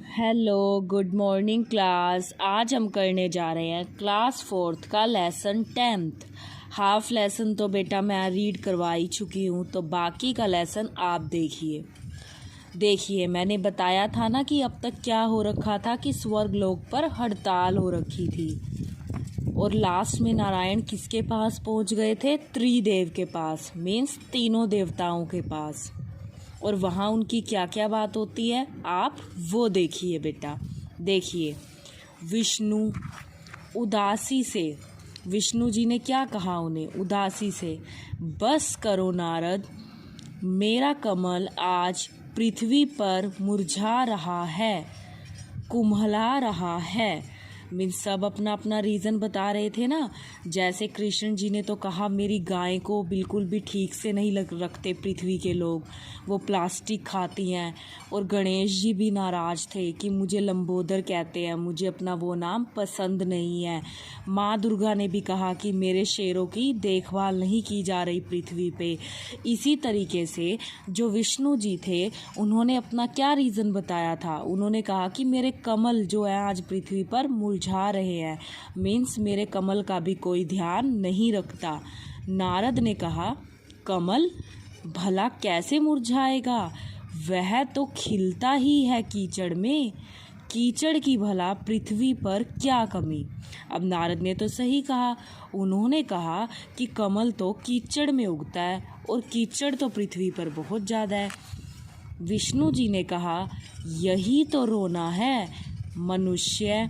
Hello, good morning class. आज हम करने जा रहे हैं क्लास 4th का लेसन 10th। हाफ लेसन तो बेटा मैं रीड करवा ही चुकी हूँ, तो बाकी का लेसन आप देखिए मैंने बताया था ना कि अब तक क्या हो रखा था कि स्वर्गलोक पर हड़ताल हो रखी थी और लास्ट में नारायण किसके पास पहुँच गए थे? त्रिदेव के पास, मीन्स तीनों देवताओं के पास। और वहाँ उनकी क्या क्या बात होती है आप वो देखिए बेटा। देखिए, विष्णु उदासी से, विष्णु जी ने क्या कहा उन्हें उदासी से? बस करो नारद, मेरा कमल आज पृथ्वी पर मुरझा रहा है, कुम्हला रहा है। मीन्स सब अपना अपना रीज़न बता रहे थे ना। जैसे कृष्ण जी ने तो कहा मेरी गाय को बिल्कुल भी ठीक से नहीं रखते पृथ्वी के लोग, वो प्लास्टिक खाती हैं। और गणेश जी भी नाराज़ थे कि मुझे लंबोदर कहते हैं, मुझे अपना वो नाम पसंद नहीं है। माँ दुर्गा ने भी कहा कि मेरे शेरों की देखभाल नहीं की जा रही पृथ्वी पे। इसी तरीके से जो विष्णु जी थे उन्होंने अपना क्या रीज़न बताया था? उन्होंने कहा कि मेरे कमल जो है आज पृथ्वी पर मुरझा रहे हैं, मीन्स मेरे कमल का भी कोई ध्यान नहीं रखता। नारद ने कहा कमल भला कैसे मुरझाएगा, वह तो खिलता ही है कीचड़ में, कीचड़ की भला पृथ्वी पर क्या कमी। अब नारद ने तो सही कहा, उन्होंने कहा कि कमल तो कीचड़ में उगता है और कीचड़ तो पृथ्वी पर बहुत ज़्यादा है। विष्णु जी ने कहा यही तो रोना है, मनुष्य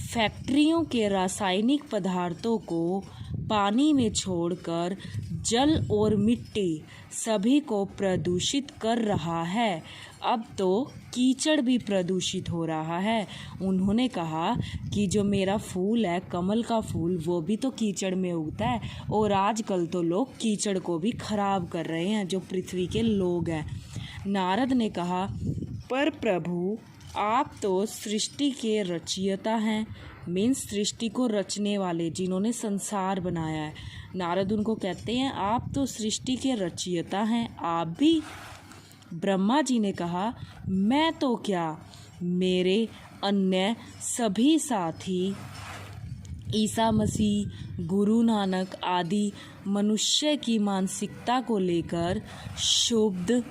फैक्ट्रियों के रासायनिक पदार्थों को पानी में छोड़कर जल और मिट्टी सभी को प्रदूषित कर रहा है। अब तो कीचड़ भी प्रदूषित हो रहा है। उन्होंने कहा कि जो मेरा फूल है कमल का फूल, वो भी तो कीचड़ में उगता है और आजकल तो लोग कीचड़ को भी खराब कर रहे हैं, जो पृथ्वी के लोग हैं। नारद ने कहा पर प्रभु आप तो सृष्टि के रचयिता हैं, मीन्स सृष्टि को रचने वाले, जिन्होंने संसार बनाया है। नारद उनको कहते हैं आप तो सृष्टि के रचयिता हैं, आप भी। ब्रह्मा जी ने कहा मैं तो क्या, मेरे अन्य सभी साथी ईसा मसीह, गुरु नानक आदि मनुष्य की मानसिकता को लेकर क्षुब्ध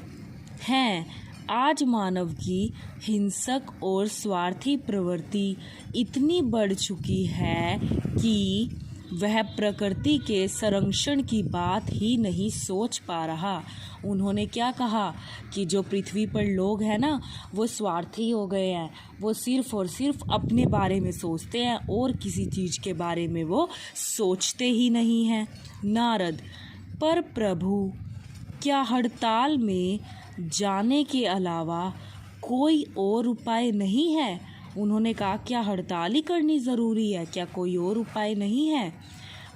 हैं। आज मानव की हिंसक और स्वार्थी प्रवृत्ति इतनी बढ़ चुकी है कि वह प्रकृति के संरक्षण की बात ही नहीं सोच पा रहा। उन्होंने क्या कहा कि जो पृथ्वी पर लोग हैं ना, वो स्वार्थी हो गए हैं, वो सिर्फ और सिर्फ अपने बारे में सोचते हैं और किसी चीज़ के बारे में वो सोचते ही नहीं हैं। नारद पर प्रभु क्या हड़ताल में जाने के अलावा कोई और उपाय नहीं है? उन्होंने कहा क्या हड़ताल ही करनी ज़रूरी है, क्या कोई और उपाय नहीं है?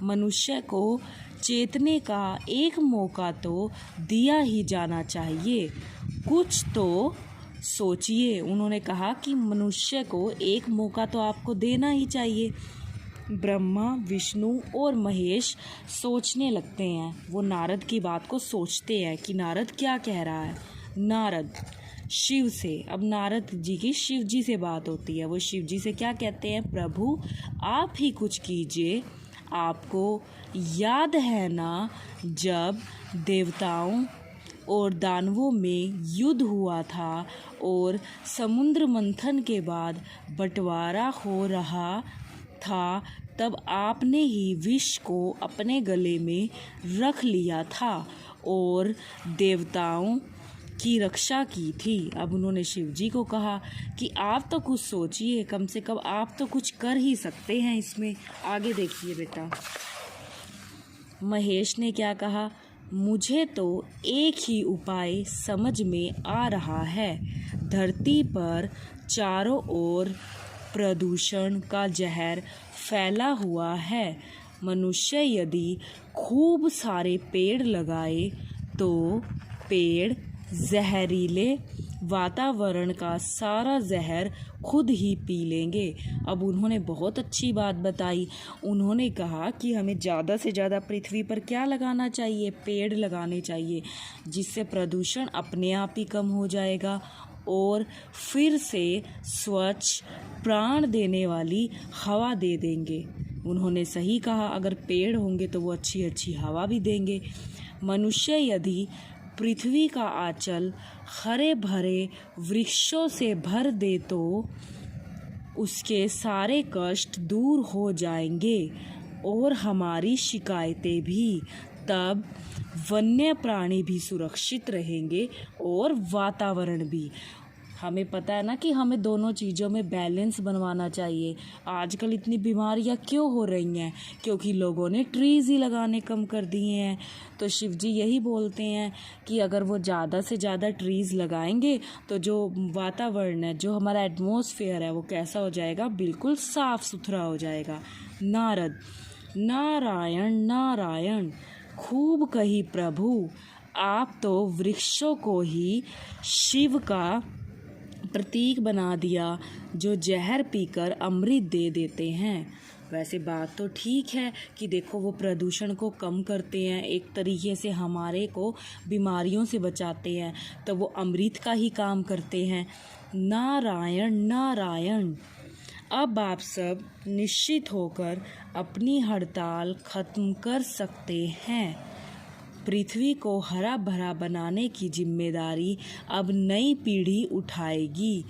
मनुष्य को चेतने का एक मौका तो दिया ही जाना चाहिए, कुछ तो सोचिए। उन्होंने कहा कि मनुष्य को एक मौका तो आपको देना ही चाहिए। ब्रह्मा, विष्णु और महेश सोचने लगते हैं, वो नारद की बात को सोचते हैं कि नारद क्या कह रहा है। नारद शिव से, अब नारद जी की शिव जी से बात होती है, वो शिव जी से क्या कहते हैं, प्रभु आप ही कुछ कीजिए। आपको याद है ना जब देवताओं और दानवों में युद्ध हुआ था और समुद्र मंथन के बाद बंटवारा हो रहा था, तब आपने ही विष को अपने गले में रख लिया था और देवताओं की रक्षा की थी। अब उन्होंने शिव जी को कहा कि आप तो कुछ सोचिए, कम से कम आप तो कुछ कर ही सकते हैं इसमें। आगे देखिए बेटा, महेश ने क्या कहा, मुझे तो एक ही उपाय समझ में आ रहा है। धरती पर चारों ओर प्रदूषण का जहर फैला हुआ है। मनुष्य यदि खूब सारे पेड़ लगाए तो पेड़ जहरीले वातावरण का सारा जहर खुद ही पी लेंगे। अब उन्होंने बहुत अच्छी बात बताई। उन्होंने कहा कि हमें ज़्यादा से ज़्यादा पृथ्वी पर क्या लगाना चाहिए, पेड़ लगाने चाहिए, जिससे प्रदूषण अपने आप ही कम हो जाएगा और फिर से स्वच्छ प्राण देने वाली हवा दे देंगे। उन्होंने सही कहा, अगर पेड़ होंगे तो वो अच्छी अच्छी हवा भी देंगे। मनुष्य यदि पृथ्वी का आंचल हरे भरे वृक्षों से भर दे तो उसके सारे कष्ट दूर हो जाएंगे और हमारी शिकायतें भी। तब वन्य प्राणी भी सुरक्षित रहेंगे और वातावरण भी। हमें पता है ना कि हमें दोनों चीज़ों में बैलेंस बनवाना चाहिए। आजकल इतनी बीमारियां क्यों हो रही हैं? क्योंकि लोगों ने ट्रीज़ ही लगाने कम कर दिए हैं। तो शिव जी यही बोलते हैं कि अगर वो ज़्यादा से ज़्यादा ट्रीज़ लगाएंगे तो जो वातावरण है, जो हमारा एटमॉस्फेयर है, वो कैसा हो जाएगा? बिल्कुल साफ़ सुथरा हो जाएगा। नारद: नारायण नारायण, खूब कही प्रभु, आप तो वृक्षों को ही शिव का प्रतीक बना दिया, जो जहर पीकर अमृत दे देते हैं। वैसे बात तो ठीक है कि देखो वो प्रदूषण को कम करते हैं, एक तरीके से हमारे को बीमारियों से बचाते हैं, तो वो अमृत का ही काम करते हैं। नारायण नारायण। अब आप सब निश्चित होकर अपनी हड़ताल खत्म कर सकते हैं। पृथ्वी को हरा भरा बनाने की जिम्मेदारी अब नई पीढ़ी उठाएगी।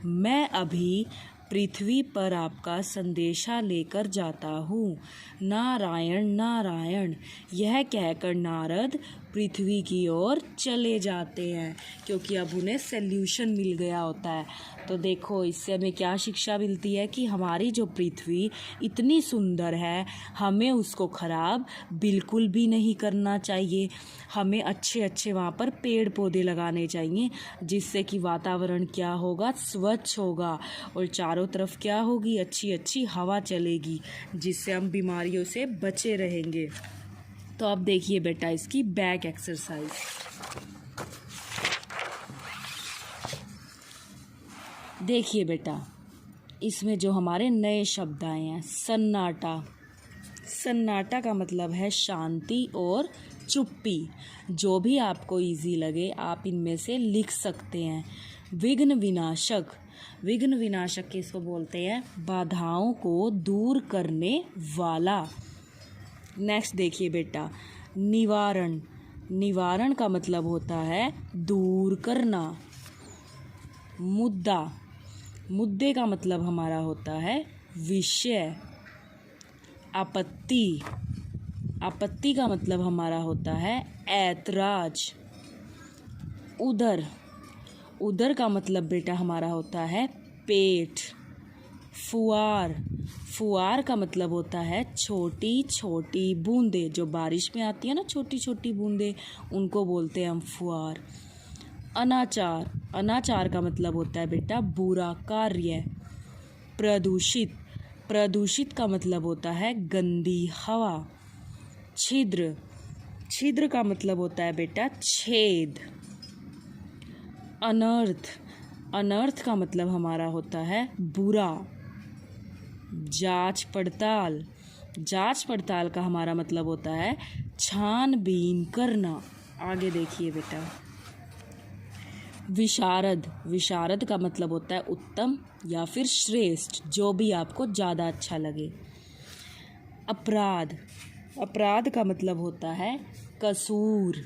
मैं अभी पृथ्वी पर आपका संदेशा लेकर जाता हूँ। नारायण नारायण। यह कहकर नारद पृथ्वी की ओर चले जाते हैं, क्योंकि अब उन्हें सल्यूशन मिल गया होता है। तो देखो इससे हमें क्या शिक्षा मिलती है कि हमारी जो पृथ्वी इतनी सुंदर है, हमें उसको ख़राब बिल्कुल भी नहीं करना चाहिए। हमें अच्छे अच्छे वहाँ पर पेड़ पौधे लगाने चाहिए, जिससे कि वातावरण क्या होगा? स्वच्छ होगा और चारों तरफ क्या होगी? अच्छी अच्छी हवा चलेगी, जिससे हम बीमारियों से बचे रहेंगे। तो अब देखिए बेटा इसकी बैक एक्सरसाइज। देखिए बेटा, इसमें जो हमारे नए शब्द आए हैं, सन्नाटा। सन्नाटा का मतलब है शांति और चुप्पी। जो भी आपको इजी लगे आप इनमें से लिख सकते हैं। विघ्न विनाशक। विघ्न विनाशक किसको बोलते हैं? बाधाओं को दूर करने वाला। नेक्स्ट देखिए बेटा, निवारण। निवारण का मतलब होता है दूर करना। मुद्दा। मुद्दे का मतलब हमारा होता है विषय। आपत्ति। आपत्ति का मतलब हमारा होता है ऐतराज। उदर। उदर का मतलब बेटा हमारा होता है पेट। फुआर। फुआर का मतलब होता है छोटी छोटी बूंदें, जो बारिश में आती है ना, छोटी छोटी बूंदें, उनको बोलते हैं हम फुआर। अनाचार। अनाचार का मतलब होता है बेटा बुरा कार्य। प्रदूषित। प्रदूषित का मतलब होता है गंदी हवा। छिद्र। छिद्र का मतलब होता है बेटा छेद। अनर्थ। अनर्थ का मतलब हमारा होता है बुरा। जांच पड़ताल। जांच पड़ताल का हमारा मतलब होता है छानबीन करना। आगे देखिए बेटा, विशारद। विशारद का मतलब होता है उत्तम या फिर श्रेष्ठ, जो भी आपको ज़्यादा अच्छा लगे। अपराध। अपराध का मतलब होता है कसूर।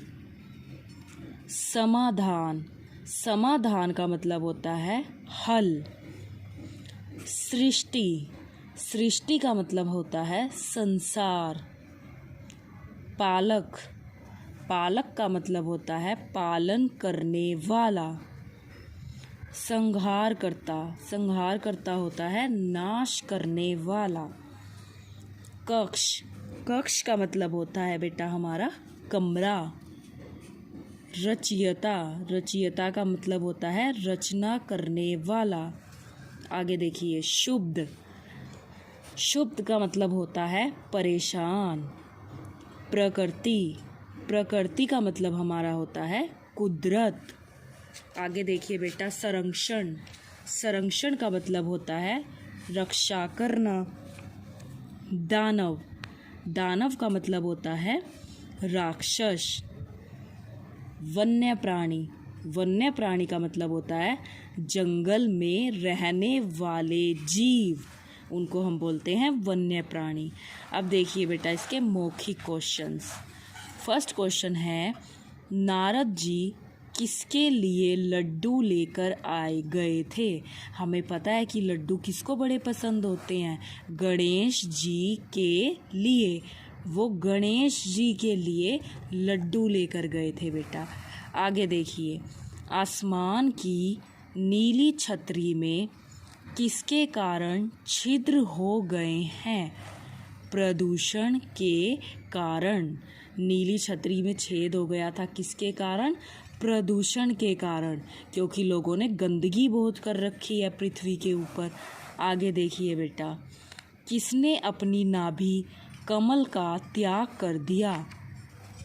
समाधान। समाधान का मतलब होता है हल। सृष्टि। सृष्टि का मतलब होता है संसार। पालक। पालक का मतलब होता है पालन करने वाला। संहारकर्ता। संहारकर्ता होता है नाश करने वाला। कक्ष। कक्ष का मतलब होता है बेटा हमारा कमरा। रचयिता। रचयिता का मतलब होता है रचना करने वाला। आगे देखिए, शुद्ध। शुद्ध का मतलब होता है परेशान। प्रकृति। प्रकृति का मतलब हमारा होता है कुदरत। आगे देखिए बेटा, संरक्षण। संरक्षण का मतलब होता है रक्षा करना। दानव। दानव का मतलब होता है राक्षस। वन्य प्राणी। वन्य प्राणी का मतलब होता है जंगल में रहने वाले जीव, उनको हम बोलते हैं वन्य प्राणी। अब देखिए बेटा इसके मौखिक क्वेश्चंस। फर्स्ट क्वेश्चन है, नारद जी किसके लिए लड्डू लेकर आए गए थे? हमें पता है कि लड्डू किसको बड़े पसंद होते हैं, गणेश जी के लिए। वो गणेश जी के लिए लड्डू लेकर गए थे बेटा। आगे देखिए, आसमान की नीली छतरी में किसके कारण छिद्र हो गए हैं? प्रदूषण के कारण। नीली छतरी में छेद हो गया था, किसके कारण? प्रदूषण के कारण, क्योंकि लोगों ने गंदगी बहुत कर रखी है पृथ्वी के ऊपर। आगे देखिए बेटा, किसने अपनी नाभि कमल का त्याग कर दिया?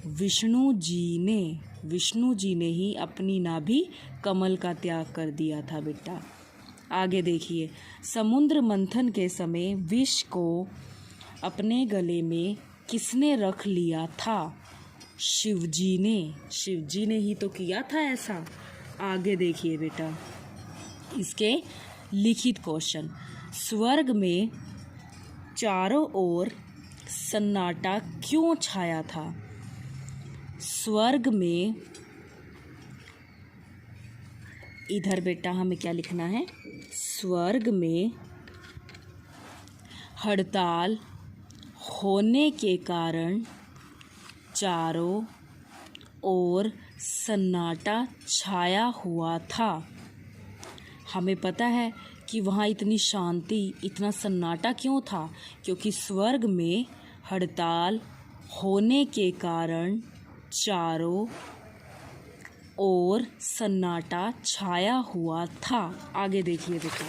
विष्णु जी ने। विष्णु जी ने ही अपनी नाभि कमल का त्याग कर दिया था बेटा। आगे देखिए, समुद्र मंथन के समय विष को अपने गले में किसने रख लिया था? शिवजी ने। शिवजी ने ही तो किया था ऐसा। आगे देखिए बेटा इसके लिखित क्वेश्चन। स्वर्ग में चारों ओर सन्नाटा क्यों छाया था? स्वर्ग में, इधर बेटा हमें क्या लिखना है, स्वर्ग में हड़ताल होने के कारण चारों ओर सन्नाटा छाया हुआ था। हमें पता है कि वहाँ इतनी शांति, इतना सन्नाटा क्यों था, क्योंकि स्वर्ग में हड़ताल होने के कारण चारों ओर सन्नाटा छाया हुआ था। आगे देखिए बेटा,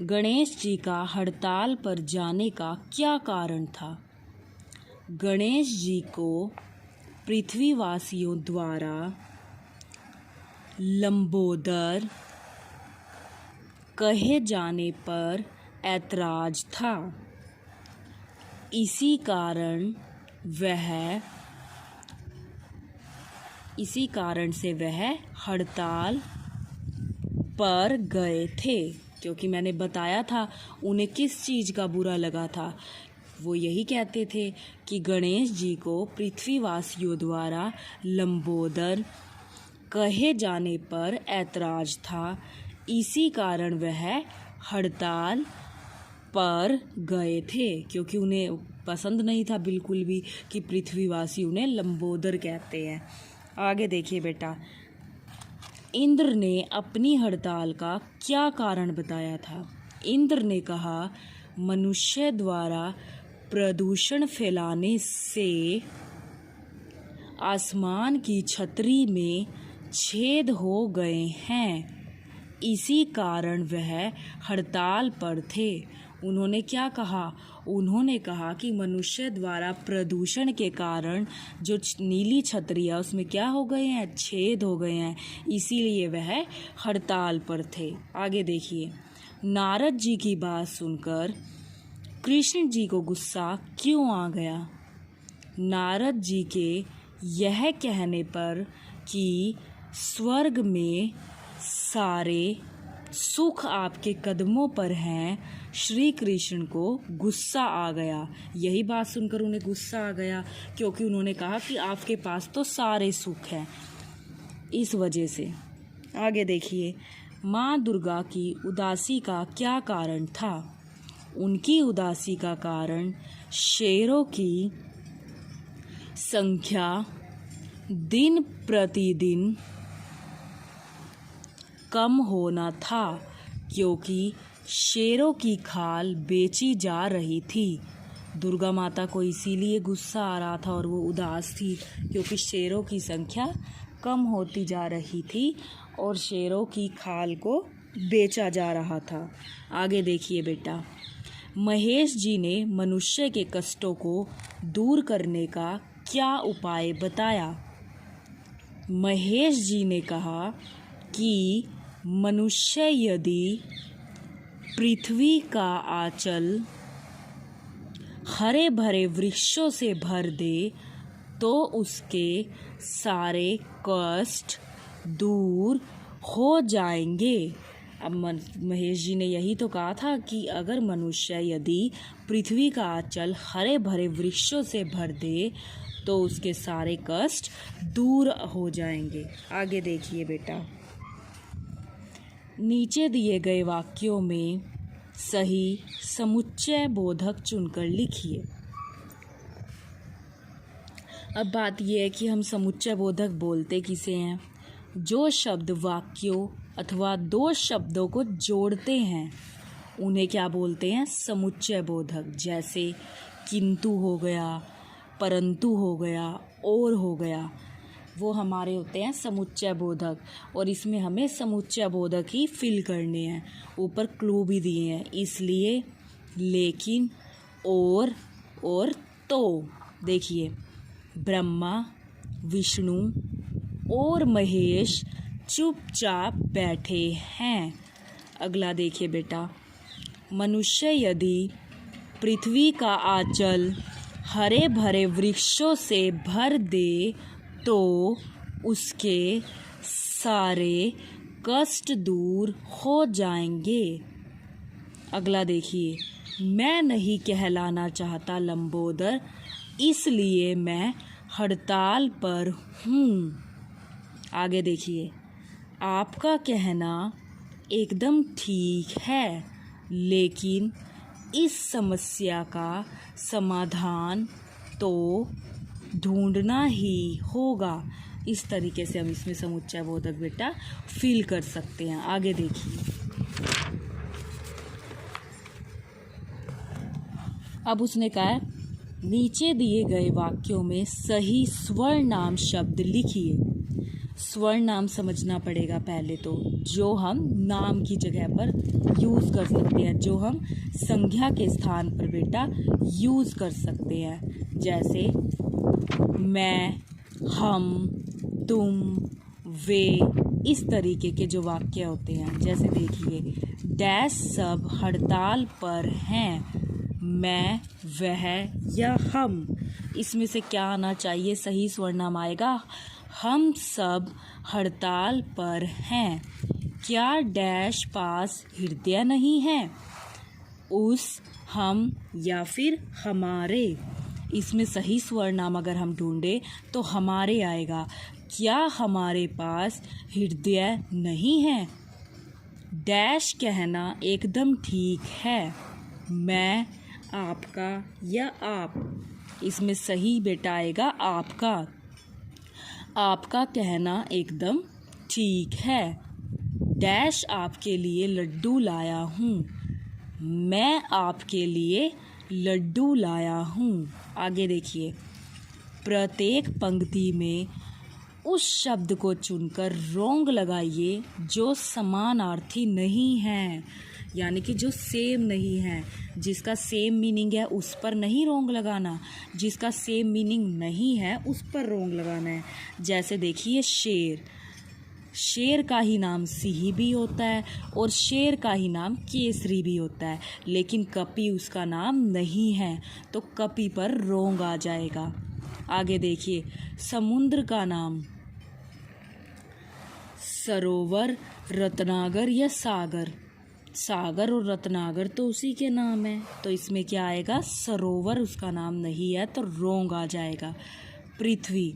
गणेश जी का हड़ताल पर जाने का क्या कारण था? गणेश जी को पृथ्वीवासियों द्वारा लंबोदर कहे जाने पर ऐतराज था। इसी कारण से वह हड़ताल पर गए थे, क्योंकि मैंने बताया था उन्हें किस चीज़ का बुरा लगा था। वो यही कहते थे कि गणेश जी को पृथ्वीवासियों द्वारा लंबोदर कहे जाने पर ऐतराज था। इसी कारण वह हड़ताल पर गए थे, क्योंकि उन्हें पसंद नहीं था बिल्कुल भी कि पृथ्वीवासी उन्हें लंबोदर कहते हैं। आगे देखिए बेटा, इंद्र ने अपनी हड़ताल का क्या कारण बताया था? इंद्र ने कहा, मनुष्य द्वारा प्रदूषण फैलाने से आसमान की छतरी में छेद हो गए हैं, इसी कारण वह हड़ताल पर थे। उन्होंने क्या कहा? उन्होंने कहा कि मनुष्य द्वारा प्रदूषण के कारण जो नीली छतरी है उसमें क्या हो गए हैं, छेद हो गए हैं, इसीलिए वह हड़ताल पर थे। आगे देखिए, नारद जी की बात सुनकर कृष्ण जी को गुस्सा क्यों आ गया? नारद जी के यह कहने पर कि स्वर्ग में सारे सुख आपके कदमों पर हैं, श्री कृष्ण को गुस्सा आ गया। यही बात सुनकर उन्हें गुस्सा आ गया, क्योंकि उन्होंने कहा कि आपके पास तो सारे सुख हैं, इस वजह से। आगे देखिए, माँ दुर्गा की उदासी का क्या कारण था? उनकी उदासी का कारण शेरों की संख्या दिन प्रतिदिन कम होना था, क्योंकि शेरों की खाल बेची जा रही थी। दुर्गा माता को इसीलिए गुस्सा आ रहा था और वो उदास थी, क्योंकि शेरों की संख्या कम होती जा रही थी और शेरों की खाल को बेचा जा रहा था। आगे देखिए बेटा, महेश जी ने मनुष्य के कष्टों को दूर करने का क्या उपाय बताया? महेश जी ने कहा कि मनुष्य यदि पृथ्वी का आंचल हरे भरे वृक्षों से भर दे तो उसके सारे कष्ट दूर हो जाएंगे। अब महेश जी ने यही तो कहा था कि अगर मनुष्य यदि पृथ्वी का आंचल हरे भरे वृक्षों से भर दे तो उसके सारे कष्ट दूर हो जाएंगे। आगे देखिए बेटा, नीचे दिए गए वाक्यों में सही समुच्चय बोधक चुनकर लिखिए। अब बात यह है कि हम समुच्चय बोधक बोलते किसे हैं? जो शब्द वाक्यों अथवा दो शब्दों को जोड़ते हैं उन्हें क्या बोलते हैं? समुच्चय बोधक। जैसे किंतु हो गया, परंतु हो गया, और हो गया, वो हमारे होते हैं समुच्चय बोधक। और इसमें हमें समुच्चय बोधक ही फिल करने हैं। ऊपर क्लू भी दिए हैं, इसलिए, लेकिन, और तो। देखिए, ब्रह्मा, विष्णु और महेश चुपचाप बैठे हैं। अगला देखिए बेटा, मनुष्य यदि पृथ्वी का आंचल हरे भरे वृक्षों से भर दे तो उसके सारे कष्ट दूर हो जाएंगे। अगला देखिए, मैं नहीं कहलाना चाहता लंबोदर, इसलिए मैं हड़ताल पर हूँ। आगे देखिए, आपका कहना एकदम ठीक है, लेकिन इस समस्या का समाधान तो ढूंढना ही होगा। इस तरीके से हम इसमें समुच्चय बोधक बेटा फील कर सकते हैं। आगे देखिए, अब उसने कहा है, नीचे दिए गए वाक्यों में सही स्वर्नाम शब्द लिखिए। स्वर्नाम समझना पड़ेगा पहले तो, जो हम नाम की जगह पर यूज़ कर सकते हैं, जो हम संज्ञा के स्थान पर बेटा यूज़ कर सकते हैं। जैसे मैं, हम, तुम, वे, इस तरीके के जो वाक्य होते हैं। जैसे देखिए, डैश सब हड़ताल पर हैं, मैं, वह या हम। इसमें से क्या आना चाहिए? सही स्वर्नाम आएगा हम सब हड़ताल पर हैं। क्या डैश पास हृदय नहीं है? उस, हम या फिर हमारे। इसमें सही स्वर्नाम अगर हम ढूंढे तो हमारे आएगा। क्या हमारे पास हृदय नहीं है? डैश कहना एकदम ठीक है, मैं, आपका या आप। इसमें सही बेटा आएगा आपका। आपका कहना एकदम ठीक है। डैश आपके लिए लड्डू लाया हूँ, मैं आपके लिए लड्डू लाया हूँ। आगे देखिए, प्रत्येक पंक्ति में उस शब्द को चुनकर रोंग लगाइए जो समानार्थी नहीं है, यानी कि जो सेम नहीं है। जिसका सेम मीनिंग है उस पर नहीं रोंग लगाना, जिसका सेम मीनिंग नहीं है उस पर रोंग लगाना है। जैसे देखिए, शेर, शेर का ही नाम सिंह भी होता है और शेर का ही नाम केसरी भी होता है, लेकिन कपि उसका नाम नहीं है, तो कपि पर रोंग आ जाएगा। आगे देखिए, समुद्र का नाम सरोवर, रत्नागर या सागर। सागर और रत्नागर तो उसी के नाम है, तो इसमें क्या आएगा? सरोवर उसका नाम नहीं है, तो रोंग आ जाएगा। पृथ्वी,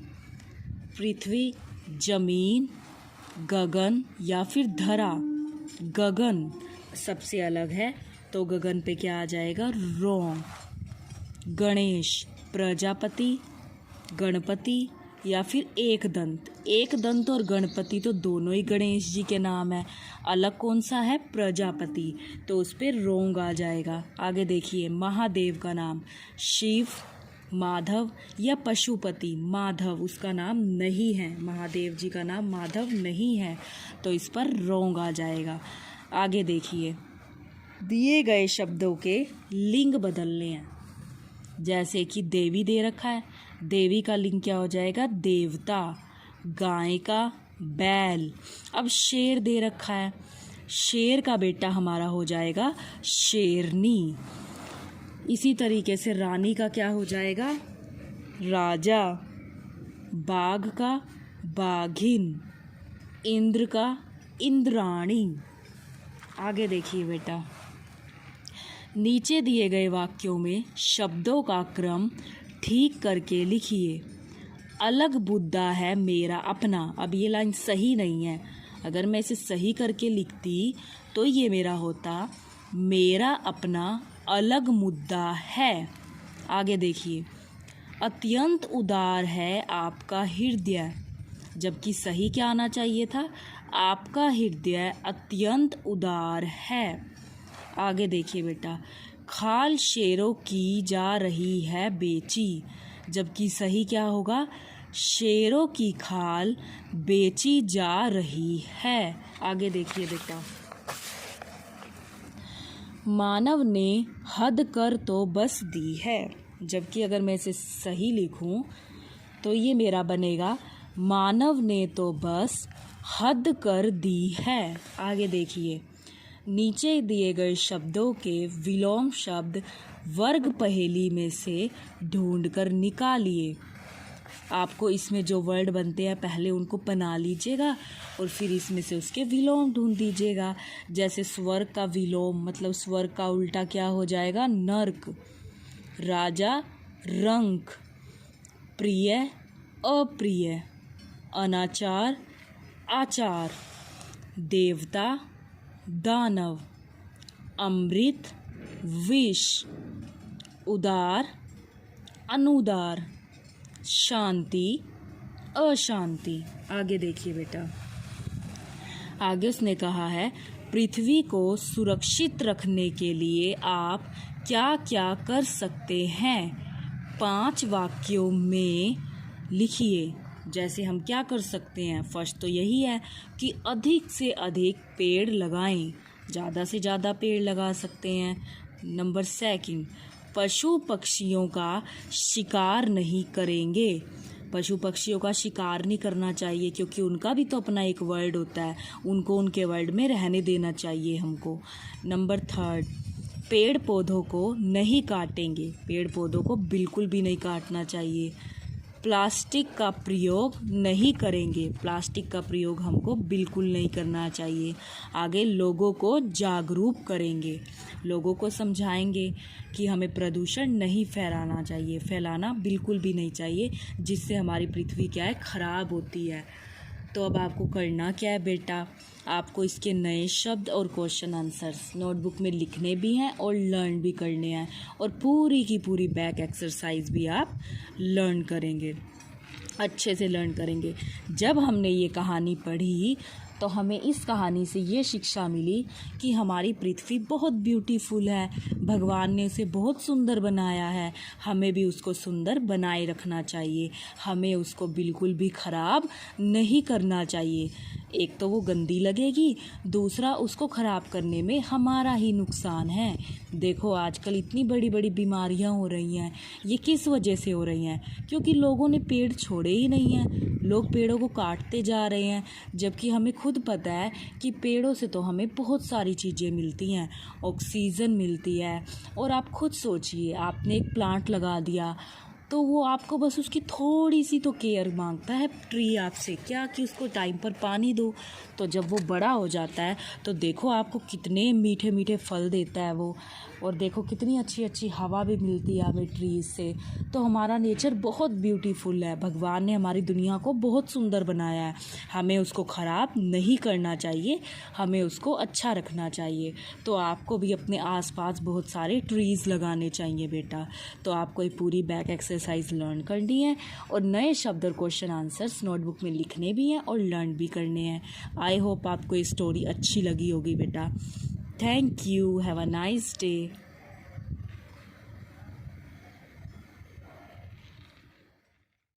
पृथ्वी जमीन, गगन या फिर धरा। गगन सबसे अलग है, तो गगन पे क्या आ जाएगा? रोंग। गणेश, प्रजापति, गणपति या फिर एक दंत। एक दंत और गणपति तो दोनों ही गणेश जी के नाम है, अलग कौन सा है? प्रजापति, तो उस पर रोंग आ जाएगा। आगे देखिए, महादेव का नाम शिव, माधव या पशुपति। माधव उसका नाम नहीं है, महादेव जी का नाम माधव नहीं है, तो इस पर रोंग आ जाएगा। आगे देखिए, दिए गए शब्दों के लिंग बदलने हैं। जैसे कि देवी दे रखा है, देवी का लिंग क्या हो जाएगा? देवता। गाय का बैल। अब शेर दे रखा है, शेर का बेटा हमारा हो जाएगा शेरनी। इसी तरीके से रानी का क्या हो जाएगा? राजा। बाघ का बाघिन, इंद्र का इंद्राणी। आगे देखिए बेटा, नीचे दिए गए वाक्यों में शब्दों का क्रम ठीक करके लिखिए। अलग मुद्दा है मेरा अपना। अब ये लाइन सही नहीं है, अगर मैं इसे सही करके लिखती तो ये मेरा होता मेरा अपना अलग मुद्दा है। आगे देखिए, अत्यंत उदार है आपका हृदय, जबकि सही क्या आना चाहिए था, आपका हृदय अत्यंत उदार है। आगे देखिए बेटा, खाल शेरों की जा रही है बेची, जबकि सही क्या होगा, शेरों की खाल बेची जा रही है। आगे देखिए बेटा, मानव ने हद कर तो बस दी है, जबकि अगर मैं इसे सही लिखूं तो ये मेरा बनेगा मानव ने तो बस हद कर दी है। आगे देखिए, नीचे दिए गए शब्दों के विलोम शब्द वर्ग पहेली में से ढूंढकर निकालिए। आपको इसमें जो वर्ड बनते हैं पहले उनको बना लीजिएगा और फिर इसमें से उसके विलोम ढूंढ दीजिएगा। जैसे स्वर्ग का विलोम मतलब स्वर्ग का उल्टा क्या हो जाएगा, नर्क। राजा रंक, प्रिय अप्रिय, अनाचार आचार, देवता दानव, अमृत विष, उदार अनुदार, शांति अशांति। आगे देखिए बेटा, आगे उसने कहा है पृथ्वी को सुरक्षित रखने के लिए आप क्या क्या कर सकते हैं, 5 वाक्यों में लिखिए। जैसे हम क्या कर सकते हैं, फर्स्ट तो यही है कि अधिक से अधिक पेड़ लगाएं, ज़्यादा से ज़्यादा पेड़ लगा सकते हैं। नंबर 2, पशु पक्षियों का शिकार नहीं करेंगे, पशु पक्षियों का शिकार नहीं करना चाहिए क्योंकि उनका भी तो अपना एक वर्ल्ड होता है, उनको उनके वर्ल्ड में रहने देना चाहिए हमको। नंबर 3, पेड़ पौधों को नहीं काटेंगे, पेड़ पौधों को बिल्कुल भी नहीं काटना चाहिए। प्लास्टिक का प्रयोग नहीं करेंगे, प्लास्टिक का प्रयोग हमको बिल्कुल नहीं करना चाहिए। आगे लोगों को जागरूक करेंगे, लोगों को समझाएंगे कि हमें प्रदूषण नहीं फैलाना चाहिए, फैलाना बिल्कुल भी नहीं चाहिए, जिससे हमारी पृथ्वी क्या है, खराब होती है। तो अब आपको करना क्या है बेटा, आपको इसके नए शब्द और क्वेश्चन आंसर्स नोटबुक में लिखने भी हैं और लर्न भी करने हैं, और पूरी की पूरी बैक एक्सरसाइज भी आप लर्न करेंगे, अच्छे से लर्न करेंगे। जब हमने ये कहानी पढ़ी तो हमें इस कहानी से ये शिक्षा मिली कि हमारी पृथ्वी बहुत ब्यूटीफुल है, भगवान ने उसे बहुत सुंदर बनाया है, हमें भी उसको सुंदर बनाए रखना चाहिए, हमें उसको बिल्कुल भी ख़राब नहीं करना चाहिए। एक तो वो गंदी लगेगी, दूसरा उसको ख़राब करने में हमारा ही नुकसान है। देखो आजकल इतनी बड़ी बड़ी बीमारियां हो रही हैं, ये किस वजह से हो रही हैं, क्योंकि लोगों ने पेड़ छोड़े ही नहीं हैं, लोग पेड़ों को काटते जा रहे हैं। जबकि हमें खुद पता है कि पेड़ों से तो हमें बहुत सारी चीज़ें मिलती हैं, ऑक्सीजन मिलती है। और आप खुद सोचिए, आपने एक प्लांट लगा दिया तो वो आपको बस उसकी थोड़ी सी तो केयर मांगता है ट्री आपसे, क्या कि उसको टाइम पर पानी दो। तो जब वो बड़ा हो जाता है तो देखो आपको कितने मीठे मीठे फल देता है वो, और देखो कितनी अच्छी अच्छी हवा भी मिलती है हमें ट्रीज से। तो हमारा नेचर बहुत ब्यूटीफुल है, भगवान ने हमारी दुनिया को बहुत सुंदर बनाया है, हमें उसको ख़राब नहीं करना चाहिए, हमें उसको अच्छा रखना चाहिए। तो आपको भी अपने आसपास बहुत सारे ट्रीज़ लगाने चाहिए बेटा। तो आपको ये पूरी बैक एक्सरसाइज लर्न करनी है और नए शब्द और क्वेश्चन आंसर्स नोटबुक में लिखने भी हैं और लर्न भी करने हैं। आई होप आपको ये स्टोरी अच्छी लगी होगी बेटा। Thank you, have a nice day.